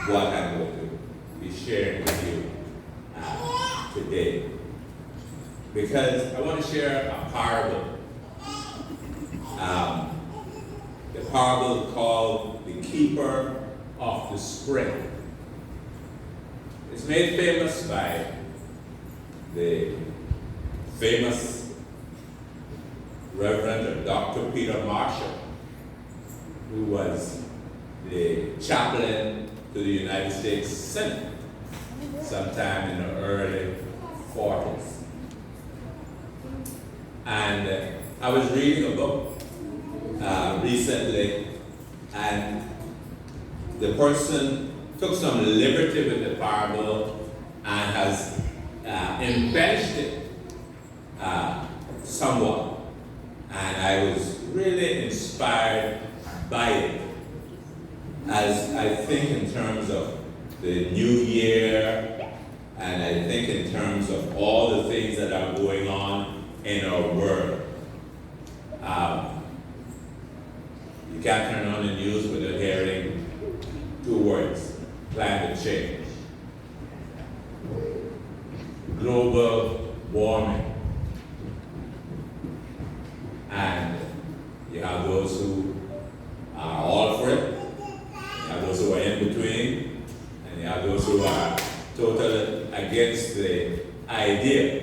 what I'm going to be sharing with you today. Because I want to share a parable. The parable called The Keeper of the Spring. It's made famous by the famous Reverend or Dr. Peter Marshall, who was the chaplain to the United States Senate sometime in the early 40s. And I was reading a book recently, and the person took some liberty with the parable and has embellished it somewhat. And I was really inspired by it, as I think in terms of the new year, and I think in terms of all the things that are going on in our world. You can't turn on the news without hearing two words: climate change, global warming. And you have those who are all for it, you have those who are in between, and you have those who are totally against the idea.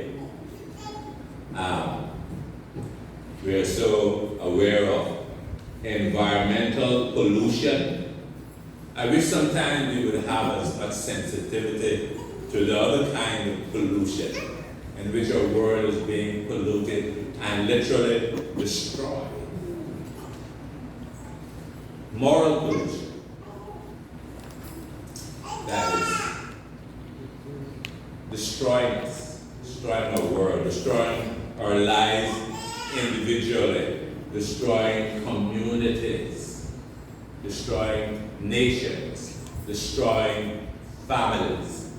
We are so aware of environmental pollution. I wish sometimes we would have as much sensitivity to the other kind of pollution in which our world is being polluted and literally destroyed. Moral pollution. That is destroying us, destroying our world, destroying our lives individually, destroying communities, destroying nations, destroying families.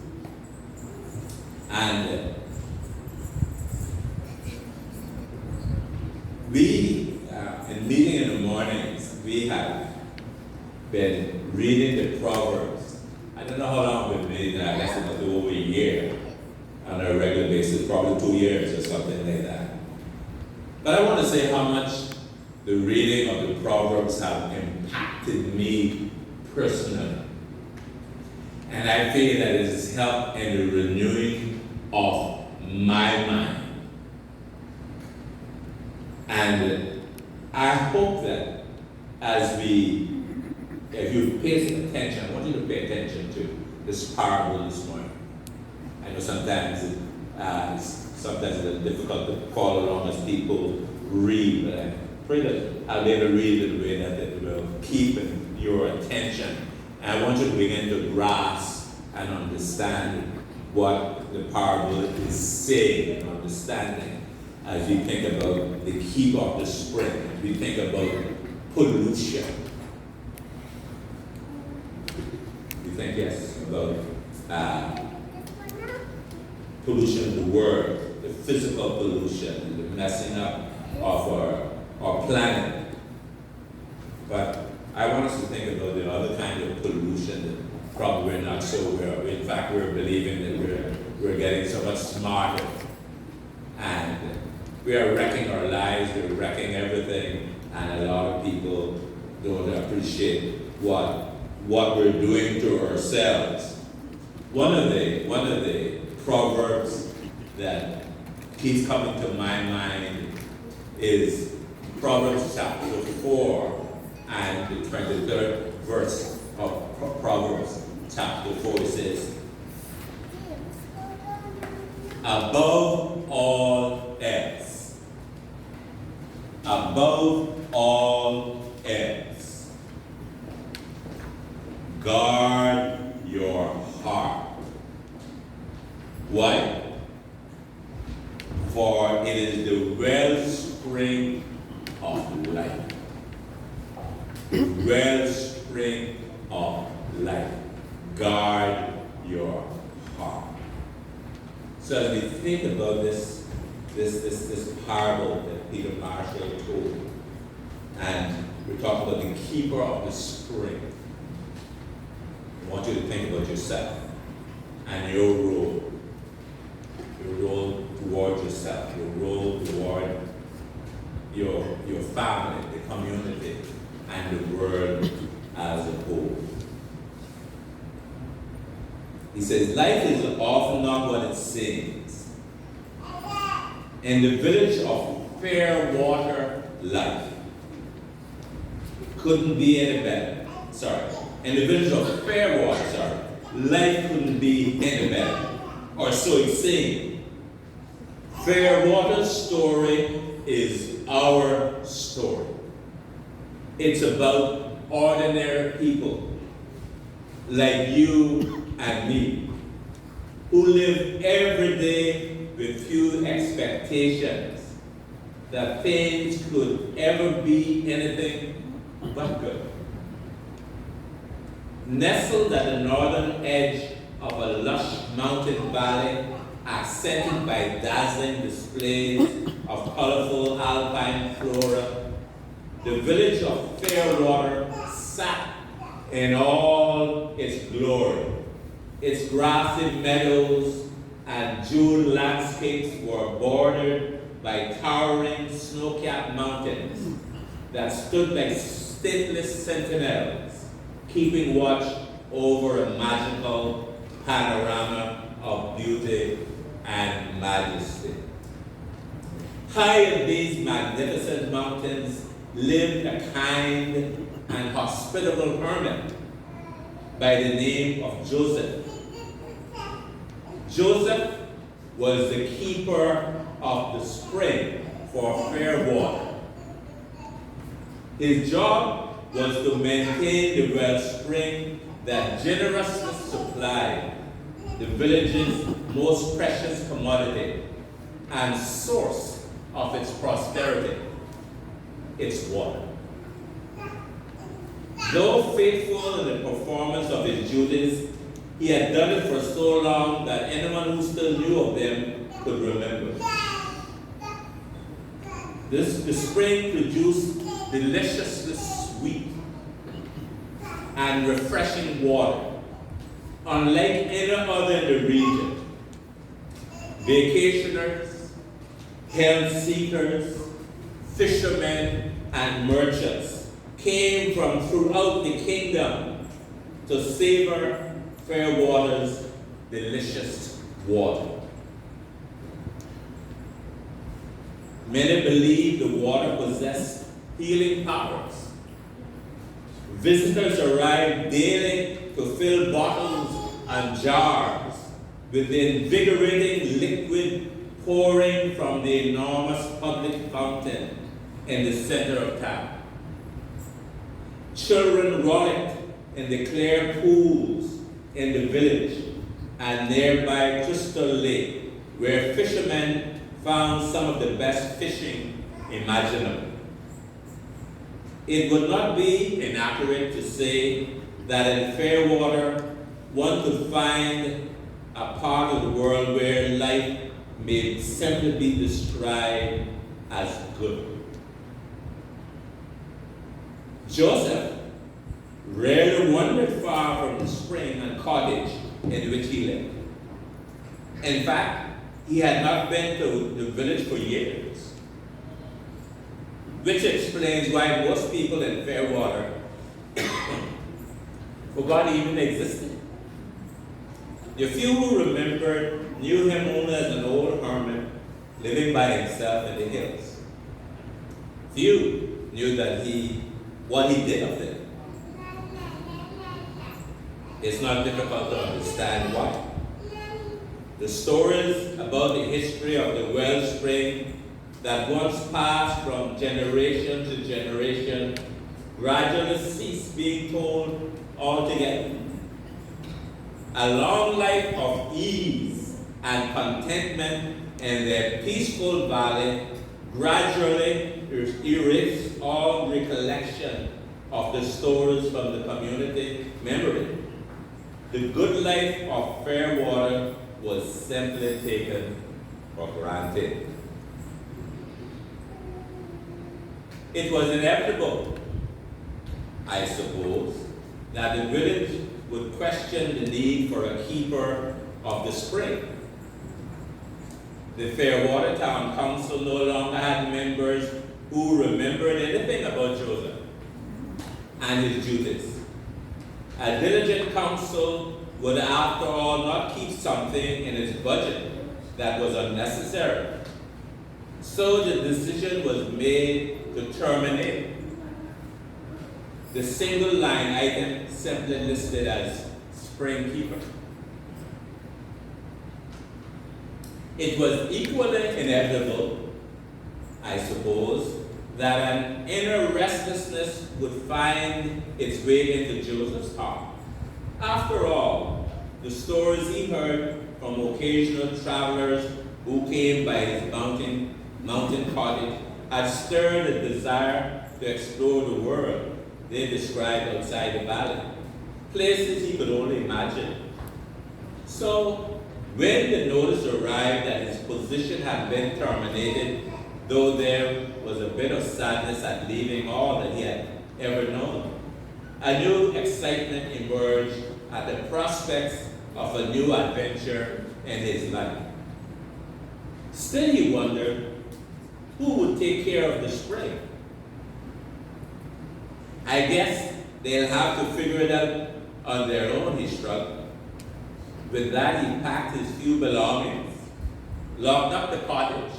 And we, in meeting in the mornings, we have been reading the Proverbs. I don't know how long we've been reading that. I guess it's over a year on a regular basis, probably 2 years or something like that. But I want to say how much the reading of the Proverbs have impacted me personally. And I feel that it has helped in the renewing of my mind. And I hope that as if you pay attention, I want you to pay attention to this parable this morning. I know sometimes it's difficult to follow along as people read, but I pray that I'll be able to read in a way that it will keep your attention. And I want you to begin to grasp and understand what the parable is saying and understanding as we think about the keeper of the spring, as we think about pollution. We think, yes, about pollution of the world, the physical pollution, the messing up of our planet. But I want us to think about the other kind of pollution that probably we're not so aware of. In fact, we're believing that we're getting so much smarter. And we are wrecking our lives, we're wrecking everything, and a lot of people don't appreciate what we're doing to ourselves. One of the Proverbs that keeps coming to my mind is Proverbs chapter 4 and the 23rd verse of Proverbs chapter 4. It says, above all else, guard your heart. Why? For it is the wellspring of life. The wellspring of life. Guard your heart. So as we think about this parable that Peter Marshall told, and we're talking about the keeper of the spring. I want you to think about yourself and your role toward yourself, your role toward your family, the community, and the world as a whole. He says, life is often not what it seems. In the village of Fairwater, life couldn't be any better. In the village of Fairwater, life couldn't be any better. Or so it seemed. Fairwater's story is our story. It's about ordinary people like you and me, who live every day with few expectations that things could ever be anything but good. Nestled at the northern edge of a lush mountain valley, accented by dazzling displays of colorful alpine flora, the village of Fairwater sat in all its glory. Its grassy meadows and jeweled landscapes were bordered by towering snow-capped mountains that stood like stately sentinels, keeping watch over a magical panorama of beauty and majesty. High in these magnificent mountains lived a kind and hospitable hermit by the name of Joseph. Joseph was the keeper of the spring for Fairwater. His job was to maintain the wellspring that generously supplied the village's most precious commodity and source of its prosperity, its water. Though faithful in the performance of his duties, he had done it for so long that anyone who still knew of them could remember. The spring produced deliciously sweet and refreshing water, unlike any other in the region. Vacationers, health seekers, fishermen, and merchants came from throughout the kingdom to savor Fairwater's delicious water. Many believed the water possessed healing powers. Visitors arrived daily to fill bottles and jars with the invigorating liquid pouring from the enormous public fountain in the center of town. Children rollicked in the clear pools in the village and nearby Crystal Lake, where fishermen found some of the best fishing imaginable. It would not be inaccurate to say that in Fairwater, one could find a part of the world where life may simply be described as good. Joseph rarely wandered far from the spring and cottage in which he lived. In fact, he had not been to the village for years, which explains why most people in Fairwater forgot he even existed. The few who remembered knew him only as an old hermit living by himself in the hills. Few knew that what he did of them. It's not difficult to understand why. The stories about the history of the wellspring that once passed from generation to generation gradually ceased being told altogether. A long life of ease and contentment in their peaceful valley gradually erased all recollection of the stories from the community memory. The good life of Fairwater was simply taken for granted. It was inevitable, I suppose, that the village would question the need for a keeper of the spring. The Fairwater Town Council no longer had members who remembered anything about Joseph and his duties. A diligent council would, after all, not keep something in its budget that was unnecessary. So the decision was made to terminate the single line item simply listed as spring keeper. It was equally inevitable, I suppose, that an inner restlessness would find its way into Joseph's heart. After all, the stories he heard from occasional travelers who came by his mountain cottage had stirred a desire to explore the world they described outside the valley, places he could only imagine. So, when the notice arrived that his position had been terminated, though there was a bit of sadness at leaving all that he had ever known, a new excitement emerged at the prospects of a new adventure in his life. Still, he wondered, who would take care of the spring? I guess they'll have to figure it out on their own, he shrugged. With that, he packed his few belongings, locked up the cottage,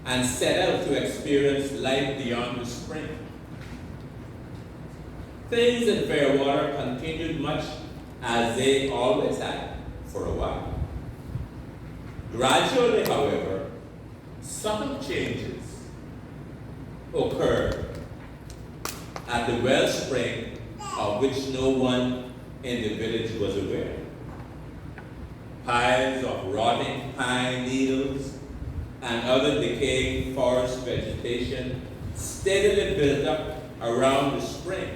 and set out to experience life beyond the spring. Things in Fairwater continued much as they always had for a while. Gradually, however, subtle changes occurred at the wellspring of which no one in the village was aware. Piles of rotting pine needles and other decaying forest vegetation steadily built up around the spring.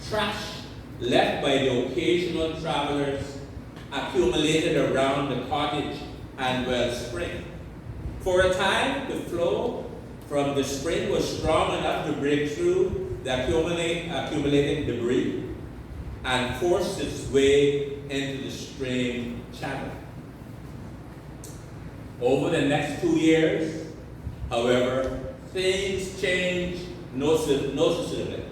Trash left by the occasional travelers accumulated around the cottage and wellspring. For a time, the flow from the spring was strong enough to break through the accumulating debris and forced its way into the stream channel. Over the next 2 years, however, things changed noticeably.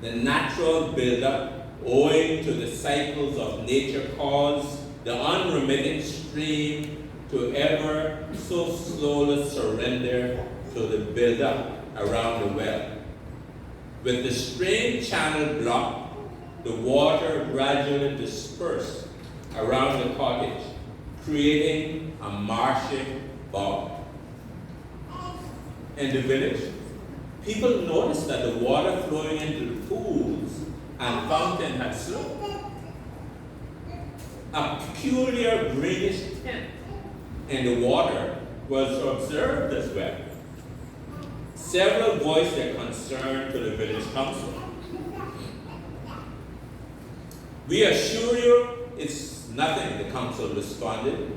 The natural buildup, owing to the cycles of nature, caused the unremitting stream to ever so slowly surrender to the buildup around the well. With the stream channel blocked, the water gradually dispersed around the cottage, creating a marshy bog. In the village, people noticed that the water flowing into the pools and fountain had slowed. A peculiar greenish tint in the water was observed as well. Several voiced their concern to the village council. "We assure you it's nothing," the council responded.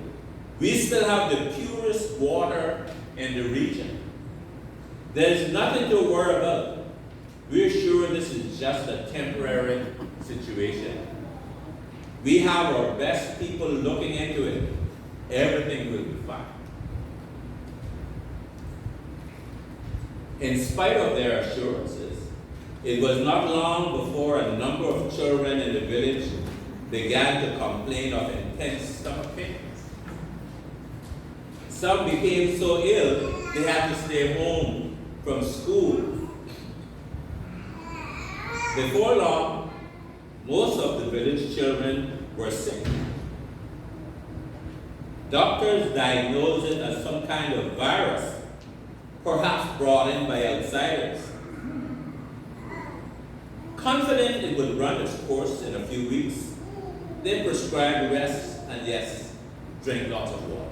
"We still have the purest water in the region. There's nothing to worry about. We're sure this is just a temporary situation. We have our best people looking into it. Everything will be fine." In spite of their assurances, it was not long before a number of children in the village began to complain of intense stomach pains. Some became so ill they had to stay home from school. Before long, most of the village children were sick. Doctors diagnosed it as some kind of virus, perhaps brought in by outsiders. Confident it would run its course in a few weeks, they prescribed rest and, yes, drink lots of water.